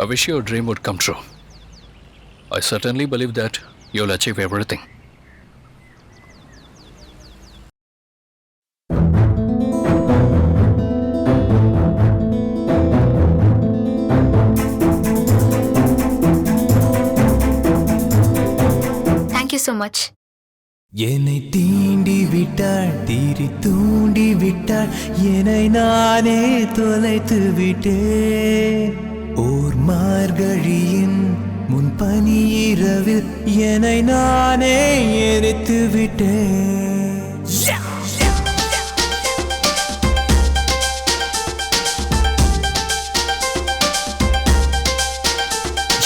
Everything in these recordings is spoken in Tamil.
I wish your dream would come true. I certainly believe that you'll achieve everything. Thank you so much. என்னை தீண்டி விட்டாள் தீரி தூண்டி விட்டாள் என்னை நானே தொலைத்து விட்டேன் ஓர் மார்கழியின் முன்பனி இரவில் என்னை நானே எரித்து விட்டேன்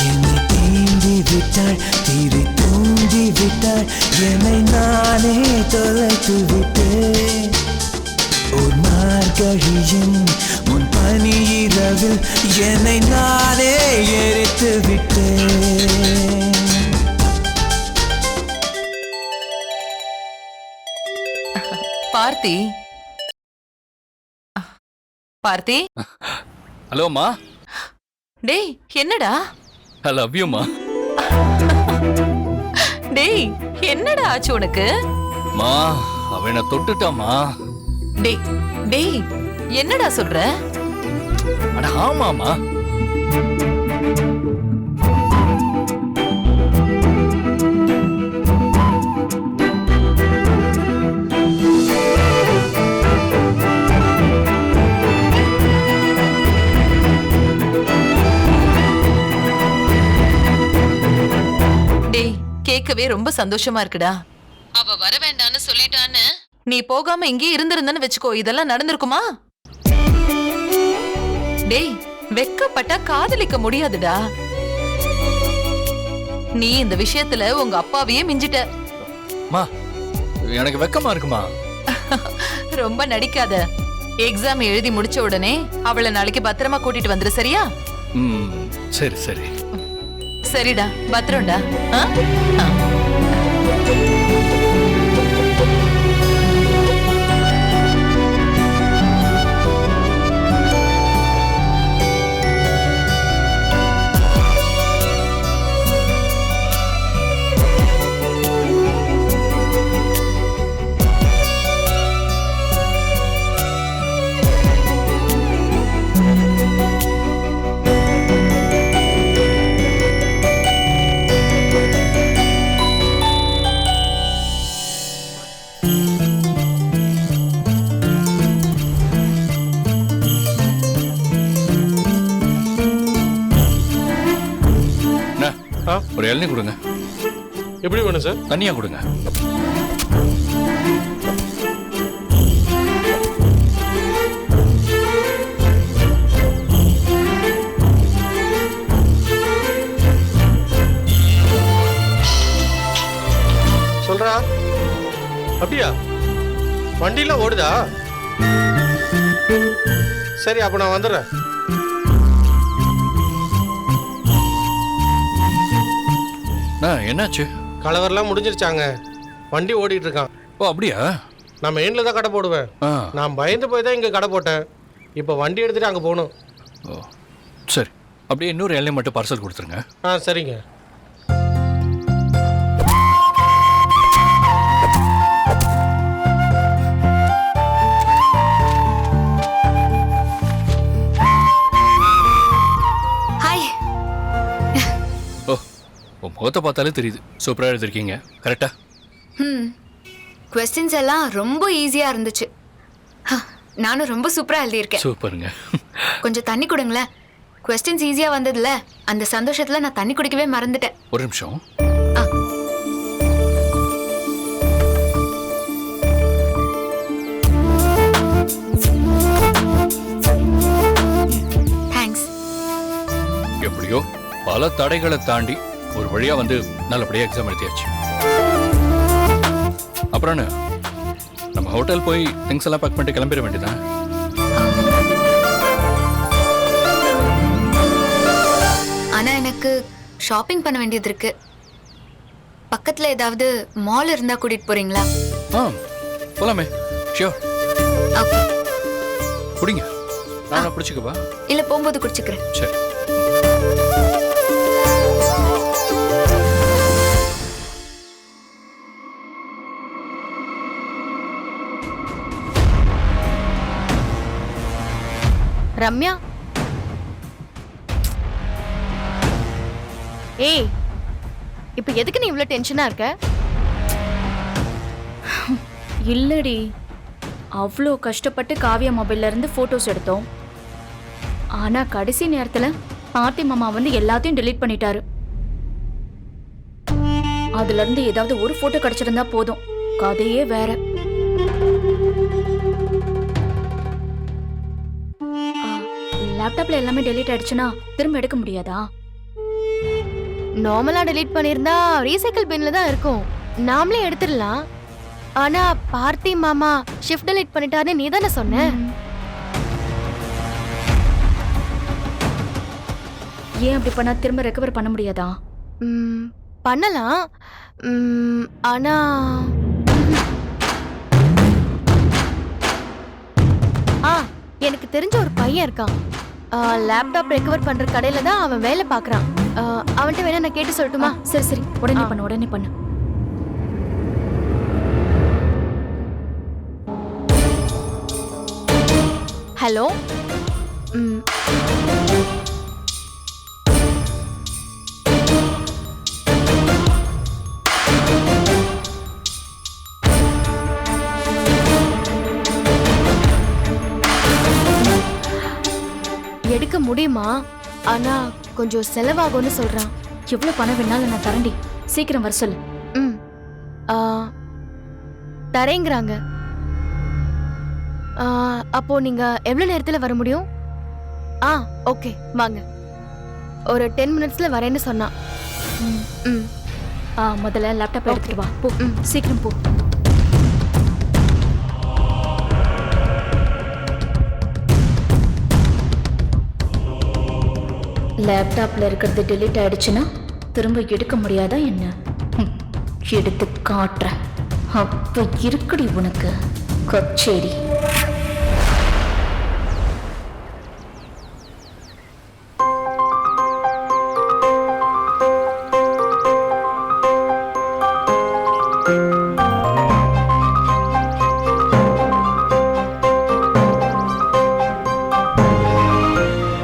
என்னை தீண்டி விட்டாள் தீரி தூண்டி விட்டாள் என்னை நானே தொலைத்து விட்டேன் ஒரு மார்கழியின் முன் பனி இரவில் என்னை நானே எரித்து விட்டேன். பார்த்தி பார்த்தி ஹலோ அம்மா. டேய் என்னடா I love you அம்மா. டேய் என்னடா ஆச்சு உனக்கு? மா அவனை தொட்டுட்டாமா. டேய் டேய் என்னடா சொல்ற? அட ஆமாமா. டேய் கேட்கவே ரொம்ப சந்தோஷமா இருக்குடா. அவ வர வேண்டான்னு சொல்லிட்டான்னு நீ போகாம இங்கே இருந்திருந்தன்னு வெச்சுக்கோ, இதெல்லாம் நடந்திருக்குமா? டேய் வெக்கப்பட்டா காதலிக்க முடியாதுடா. நீ இந்த விஷயத்துல உங்க அப்பாவையே மிஞ்சிட்ட. மா எனக்கு வெக்கமா இருக்குமா. ரொம்ப நடிக்காத. எக்ஸாம் எழுதி முடிச்ச உடனே அவளை நாளைக்கு பத்திரமா கூட்டிட்டு வந்துரு, சரியா? சரி சரி சரிடா, பத்திரம்டா. ஒரு இளநீ கொடுங்க. எப்படி வேணும் சார்? தனியா கொடுங்க. சொல்றா அப்படியா? வண்டியில ஓடுதா? சரி அப்ப நான் வந்துடுறேன். என்னாச்சு? கலவரெல்லாம் முடிஞ்சிருச்சாங்க. வண்டி ஓடிட்டு இருக்கான். ஓ அப்படியா? நான் மெயின்ல தான் கடை போடுவேன். நான் பயந்து போய் தான் இங்க கடை போட்டேன். இப்போ வண்டி எடுத்துட்டு அங்க போகணும். ஓ சரி, அப்படியே இன்னொரு இளநீ மட்டும் பார்சல் கொடுத்துருங்க. சரிங்க. முகத்தை பார்த்தாலே தெரியுது சூப்பராக எழுதிருக்கீங்க. கரெக்டா? क्वेश्चंस எல்லாம் ரொம்ப ஈஸியா இருந்துச்சு. நானும் ரொம்ப சூப்பரா எழுதியிருக்கேன். சூப்பருங்க. கொஞ்சம் தண்ணி கொடுங்களேன். क्वेश्चंस ஈஸியா வந்ததுல அந்த சந்தோஷத்துல நான் தண்ணி குடிக்கவே மறந்துட்டேன். ஒரு நிமிஷம். தேங்க்ஸ். எப்படியோ பல தடைகளை தாண்டி ஒரு வழியா வந்து நல்லபடியா எக்ஸாம் எழுதியாச்சு. அப்புறம் நம்ம ஹோட்டல் போய் திங்ஸ் எல்லாம் பேக் பண்ணிட்டு கிளம்பிட வேண்டியதான். ஆனா எனக்கு ஷாப்பிங் பண்ண வேண்டியது இருக்கு. பக்கத்துல ஏதாவது மால் இருந்தா கூட்டிட்டு போறீங்களா? போலாமே. ஷியோர். ஓகே. குடிங்க. நான் பிடிச்சிக்கவா? இல்ல போகும்போது குடிச்சுக்கிறேன். சரி. ரம்யா. ஏய், இப்ப எதுக்கு நீ இவ்ளோ டென்ஷனா இருக்க? இல்லடி, அவ்வளோ கஷ்டப்பட்டு காவியா மொபைல்ல இருந்து போட்டோஸ் எடுத்தோம். ஆனா கடைசி நேரத்துல பார்த்தி மாமா வந்து எல்லாத்தையும் டெலீட் பண்ணிட்டாரு. அதுல இருந்து ஏதாவது ஒரு போட்டோ கிடைச்சிருந்தா போதும், கதையே வேற. லேப்டாப்ல எல்லாமே டெலீட் ஆயிடுச்சுன்னா திரும்ப எடுக்க முடியாதா? நார்மலா டெலீட் பண்ணிருந்தா ரீசைக்கிள் பின்ல தான் இருக்கும், நாமளே எடுத்துடலாம். ஆனா பார்த்தி மாமா ஷிஃப்ட் டெலீட் பண்ணிட்டாருன்னு நீ தானே சொன்ன. ஏன் அப்படி பண்ணா திரும்ப ரெக்கவர் பண்ண முடியாதா? பண்ணலாம். ஆனா எனக்கு தெரிஞ்ச ஒரு பையன் இருக்கான். லேப்டாப் ரெக்கவர் பண்ற கடையில தான் அவன் வேலை பார்க்கறான். அவன்கிட்ட வேணா நான் கேட்டு சொல்லட்டுமா? சரி சரி, உடனே பண்ணு உடனே பண்ணு. ஹலோ. எடுக்க முடியுமா? ஆனா கொஞ்சம் செலவாகும்னு சொல்றான். எவ்வளவு பணம் வேணாலும் நான் தரேன்டி, சீக்கிரம் வர சொல்லு. தரேங்கிறாங்க. அப்போ நீங்க எவ்வளவு நேரத்துல வர முடியும்? ஓகே, வாங்க. ஒரு 10 மினிட்ஸ்ல வரேன்னு சொன்னான். முதல்ல லேப்டாப் எடுத்துட்டு வா. போ, சீக்கிரம் போ. லேப்டாப்ல இருக்கிறது டெலீட் ஆயிடுச்சுன்னா திரும்ப எடுக்க முடியாதா என்ன? எடுத்து காட்டுறேன். அப்ப இருக்குடி உனக்கு கச்சேரி.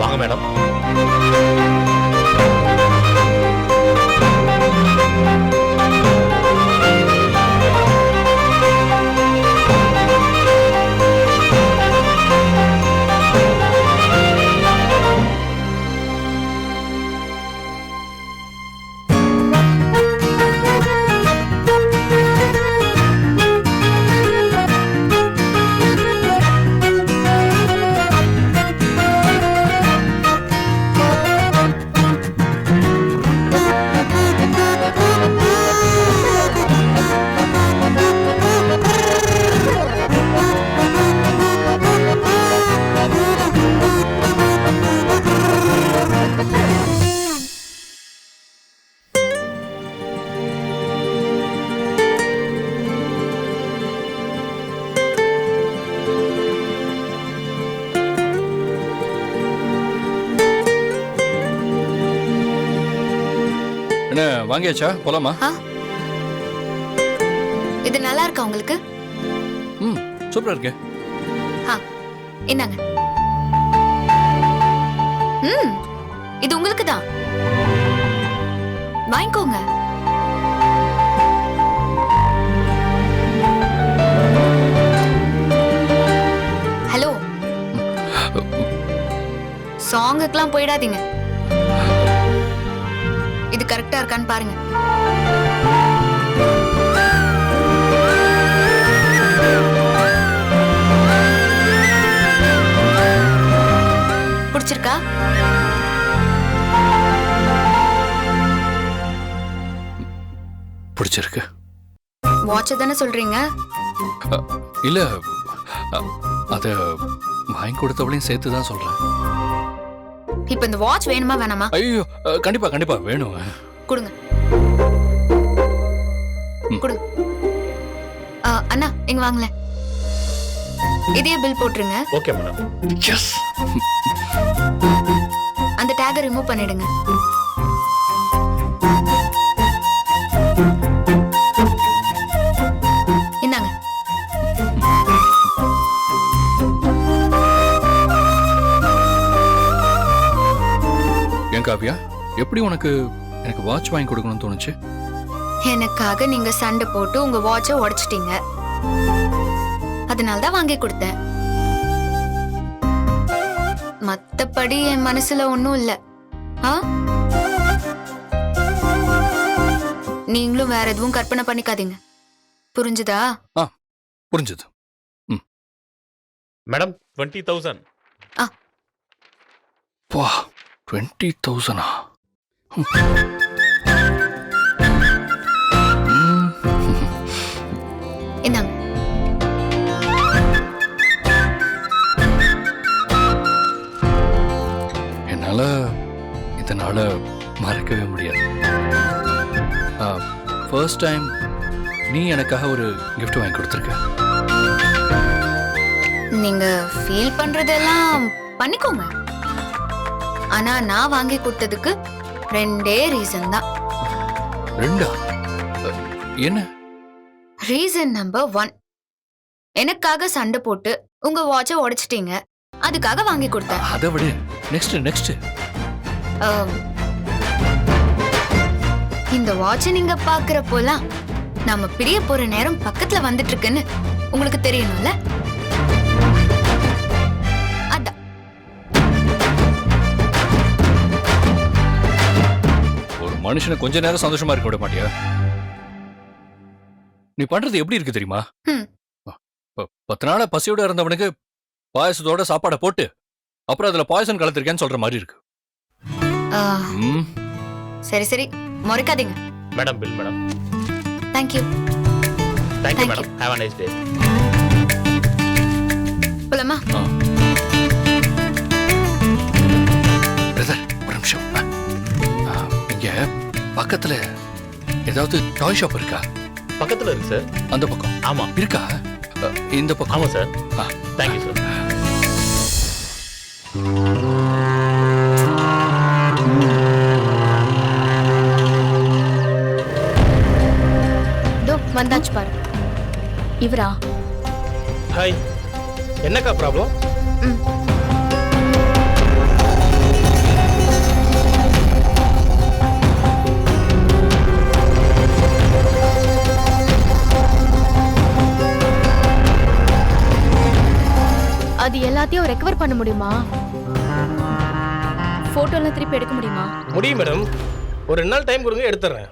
வாங்க மேடம். என்ன வாங்கியாச்சா? போலாமா? இது நல்லா இருக்கா உங்களுக்கு? சூப்பரா இருக்கு. என்னங்க? இது உங்களுக்கு தான், வாங்கிக்கோங்க. ஹலோ, சாங்குக்கெல்லாம் போயிடாதீங்க. இது கரெக்டா இருக்கான்னு பாருங்க. பிடிச்சிருக்கா? பிடிச்சிருக்கு. வாட்ச் தானே சொல்றீங்க? இல்ல, அத வாங்கி கொடுத்தவளையும் சேர்த்து தான் சொல்றேன். இப்ப இந்த வாட்ச் வேணுமா வேணாமா? ஐயோ, கண்டிப்பா கண்டிப்பா வேணும். கொடுங்க கொடுங்க. அண்ணா இங்க வாங்கல, இதே பில் போட்டுருங்க. Okay madam. எஸ். அந்த டேகை ரிமூவ் பண்ணிடுங்க. இந்தாங்க. ஏன் காவியா எப்படி உனக்கு எனக்கு வாட்ச் வாங்கி கொடுக்கணும்னு தோணுச்சு? எனக்காக நீங்க சண்டை போட்டு உங்க வாட்சை உடைச்சிட்டீங்க, அதனால தான் வாங்கி கொடுத்தேன். மத்தபடி என் மனசுல ஒண்ணும் இல்ல. ஆ? நீங்களும் வேற எதுவும் கற்பனை பண்ணிக்காதீங்க, புரிஞ்சுதா? புரிஞ்சுது. மேடம் 20,000. வா 20,000 இந்தாங்க. என்னால இதனால மறக்கவே முடியாது. ஃபர்ஸ்ட் டைம் நீ எனக்காக ஒரு gift வாங்கி கொடுத்துருக்க. நீங்க ஃபீல் பண்றதெல்லாம் பண்ணிக்கோங்க. ஆனா நான் வாங்கி கொடுத்ததுக்கு 2 ரீசன் தான். 2? என்ன? ரீசன் நம்பர் 1, எனக்காக சண்டை போட்டு உங்க வாட்சை உடைச்சிட்டீங்க, அதுக்காக வாங்கி கொடுத்தேன். அதை விட நெக்ஸ்ட் இந்த வாட்சை நீங்க பாக்குறப்போலாம் நாம பிரிய போற நேரம் பக்கத்துல வந்துட்டு இருக்குன்னு உங்களுக்கு தெரியணும்ல, அதான். ஒரு மனுஷனை கொஞ்ச நேரம் சந்தோஷமா இருக்க விட மாட்டியா? நீ பண்றது எப்படி இருக்கு தெரியுமா? 10 நாளா பசியோட இருந்தவனுக்கு பாயசத்தோட சாப்பாடை போட்டு அப்புறம் அதுல பாயசம் கலத்திருக்கேன்னு சொல்ற மாதிரி இருக்கு. ம். சரி சரி, முறைக்காதீங்க. Madam bill madam. Thank you. Thank you Thank madam. Have a nice day. போலாமா? பிரதர் ஒரு நிமிஷம். இங்க பக்கத்துல ஏதாவது டாய் ஷாப் இருக்கா? பக்கத்துல இருக்கு சார். அந்த பக்கம் ஆமா. இருக்கா? இந்த பக்கம். ஆமா சார். Thank you sir. வந்தாச்சு பாரு. இவரா? ஹாய், என்னக்கா ப்ராப்ளம்? அது எல்லாத்தையும் ரெக்கவர் பண்ண முடியுமா? போட்டோலாம் திருப்பி எடுக்க முடியுமா? முடியும் மேடம், ஒரு 2 நாள் டைம் கொடுங்க, எடுத்துறேன்.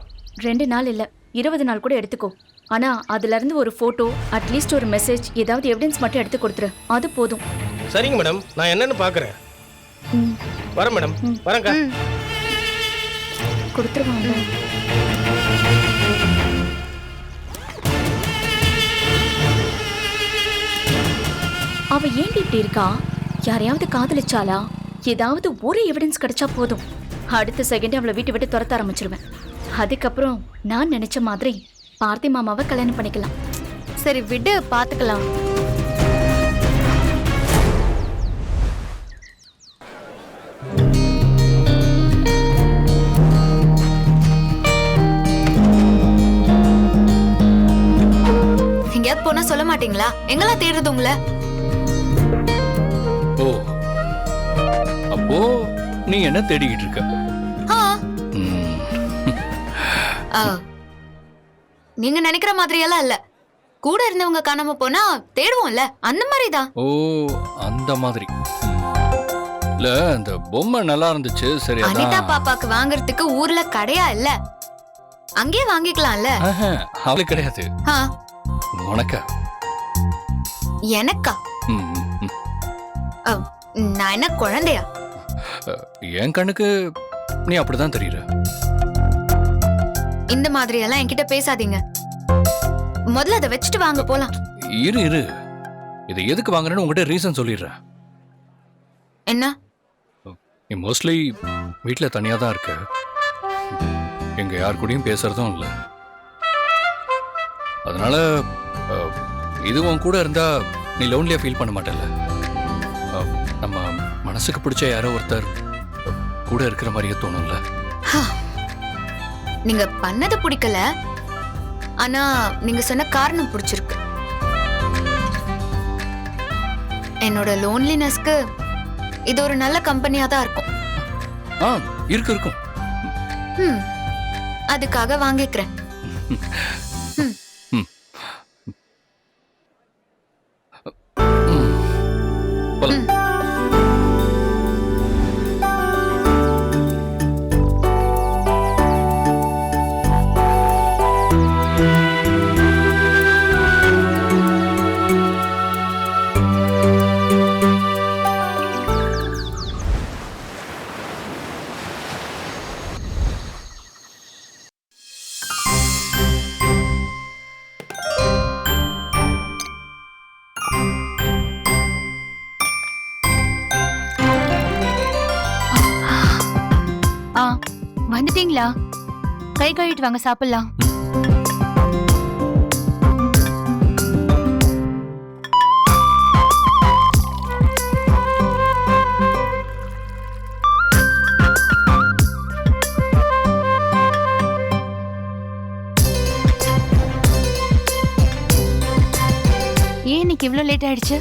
2 நாள் இல்ல 20 நாள் கூட எடுத்துக்கோ. ஆனா அதுல இருந்து ஒரு போட்டோ, அட்லீஸ்ட் ஒரு மெசேஜ், ஏதாவது எவிடன்ஸ் மட்டும் எடுத்து கொடுத்துரு, அது போதும். சரிங்க மேடம், நான் என்னன்னு பாக்குறேன். ம், வரேன் மேடம், வரேன்க்கா. கொடுத்துருவாங்க. அவ ஏன் இப்படி இருக்கா? யாரையாவது காதலிச்சாளா? ஏதாவது ஒரு எவிடன்ஸ் கிடைச்சா போதும், அடுத்த செகண்ட் அவளை வீட்டை விட்டு துரத்த ஆரம்பிச்சிருவேன். அதுக்கப்புறம் நான் நினைச்ச மாதிரி பார்த்தி மாமாவை கல்யாணம் பண்ணிக்கலாம். சரி விடு, பாத்துக்கலாம். எங்கேயாவது போனா சொல்ல மாட்டீங்களா? எங்கெல்லாம் தேடுறது உங்கள? ஓ, அப்போ நீ என்ன தேடிக்கிட்டு இருக்க? ம். நீங்க நினைக்கிற மாதிரியெல்லாம் இல்ல. கூட இருந்தவங்க காணாம போனா தேடுவோம்ல, அந்த மாதிரி தான். ஓ, அந்த மாதிரி. இல்ல, அந்த பொம்மை நல்லா இருந்துச்சு. சரி, அனிதா அதான். பாப்பாக்கு வாங்குறதுக்கு ஊர்ல கடையா இல்ல, அங்கேயே வாங்கிக்கலாம்ல. அவளுக்கு கிடையாது, ஆ, உனக்கா? எனக்கா? ம், ம், ம். நான் என்ன குழந்தையா? என் கண்ணுக்கு நீ அப்படிதான் தெரியுற. இந்த மாதிரி எல்லாம் என்கிட்ட பேசாதீங்க. முதல்ல அதை வச்சுட்டு வாங்க போலாம். இரு, இதை எதுக்கு வாங்குறேன்னு உங்ககிட்ட ரீசன் சொல்லிடுறேன். என்ன? நீ மோஸ்ட்லி வீட்டுல தனியா தான் இருக்க, எங்க யார் கூடயும் பேசுறதும் இல்லை. அதனால இது உன் கூட இருந்தா நீ லோன்லியா ஃபீல் பண்ண மாட்டல. நம்ம மனசுக்கு பிடிச்ச யாரோ ஒருத்தர் கூட இருக்கிற மாதிரியே தோணும்ல. நீங்க பண்ணது பிடிக்கல, ஆனா நீங்க சொன்ன காரணம் பிடிச்சிருக்கு. என்னோட லோன்லினஸ்க்கு இது ஒரு நல்ல கம்பெனியா தான் இருக்கும். இருக்கும். ம் அதுக்காக வாங்கிக்கிறேன். போலாம். வந்துட்டீங்களா? கை கழுவிட்டு வாங்க, சாப்பிடலாம். ஏன் இன்னைக்கு இவ்ளோ லேட் ஆயிடுச்சு?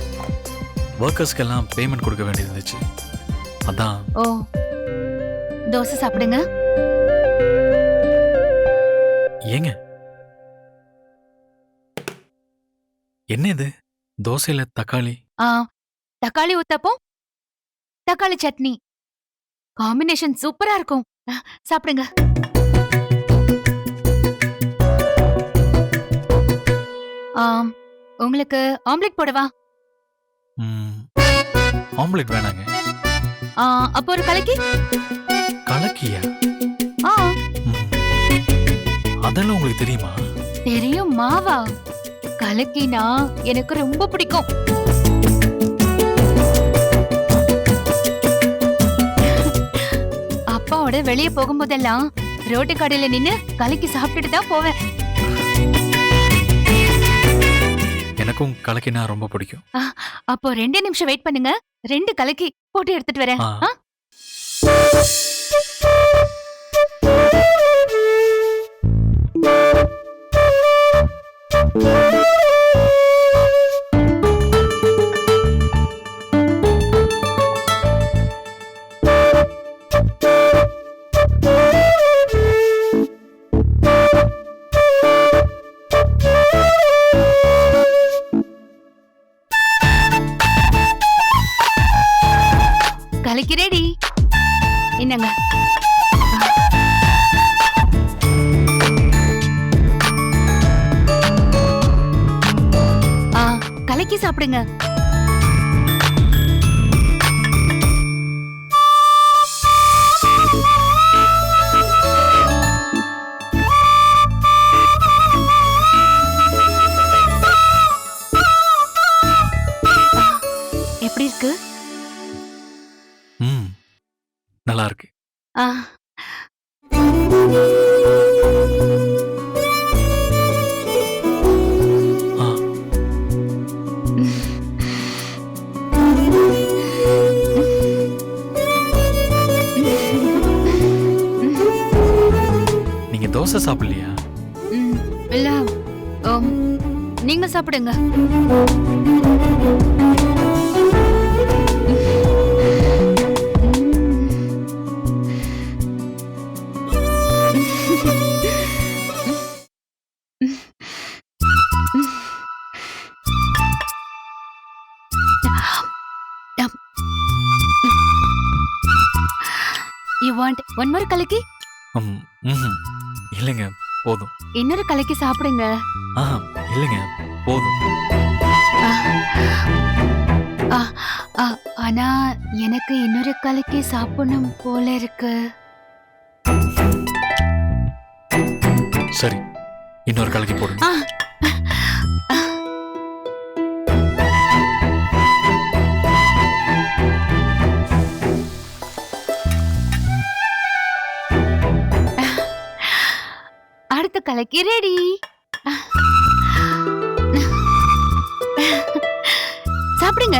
ஒர்க்கர்ஸ்க்கெல்லாம் பேமெண்ட் கொடுக்க வேண்டியது இருந்துச்சு, அதான். ஓ, தோசை சாப்பிடுங்க. ஏங்க, என்ன இது? தோசையில தக்காளி? தக்காளி ஊத்தப்பம், தக்காளி சட்னி, காம்பினேஷன் சூப்பரா இருக்கும். சாப்பிடுங்க. உங்களுக்கு ஆம்லெட் போடவா? ஆம்லெட் வேணாங்க. அப்போ ஒரு கலக்கி. கலக்கியா? அதெல்லாம் உங்களுக்கு தெரியுமா? தெரியும். மாவா? கலக்கினா எனக்கு ரொம்ப பிடிக்கும். அப்பாவோட வெளியே போகும்போதெல்லாம் ரோட்டு கடையில நின்னு கலக்கி சாப்பிட்டுட்டு தான் போவேன். எனக்கும் கலக்கினா ரொம்ப பிடிக்கும். அப்போ 2 நிமிஷம் வெயிட் பண்ணுங்க, 2 கலக்கி போட்டு எடுத்துட்டு வரேன். கலக்கி ரெடி. என்னங்க? கலக்கி சாப்பிடுங்க. எப்படி இருக்கு? நல்லா இருக்கு. நீங்க தோசை சாப்பிடலையா? இல்ல, நீங்க சாப்பிடுங்க. You want one more கலக்கி? இல்லைங்க, போதும். இன்னொரு கலக்கி சாப்பிடுங்க. இல்லைங்க, போதும். ஆனா எனக்கு இன்னொரு கலக்கி சாப்பிடணும் போல இருக்கு. சரி, இன்னொரு கலக்கி போடுங்க. அடுத்த கலக்கி ரெடி. சாப்பிடுங்க.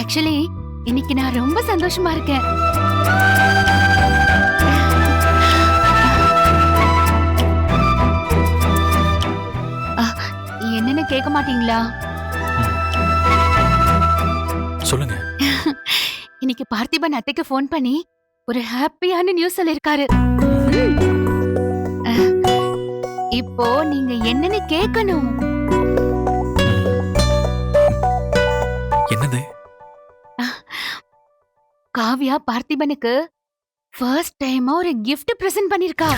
ஆக்சுவலி இன்னைக்கு நான் ரொம்ப சந்தோஷமா இருக்கேன். என்ன என்னன்னு கேட்க மாட்டீங்களா? சொல்லுங்க. இன்னைக்கு பார்த்திபன் அத்தைக்கு ஃபோன் பண்ணி ஒரு ஹாப்பியான நியூஸ் சொல்லிருக்காரு. இப்போ நீங்க என்னன்னு கேட்கணும். என்னது? காவ்யா பார்த்திபனுக்கு ஃபர்ஸ்ட் டைமா ஒரு gift பிரசன்ட் பண்ணிருக்கா.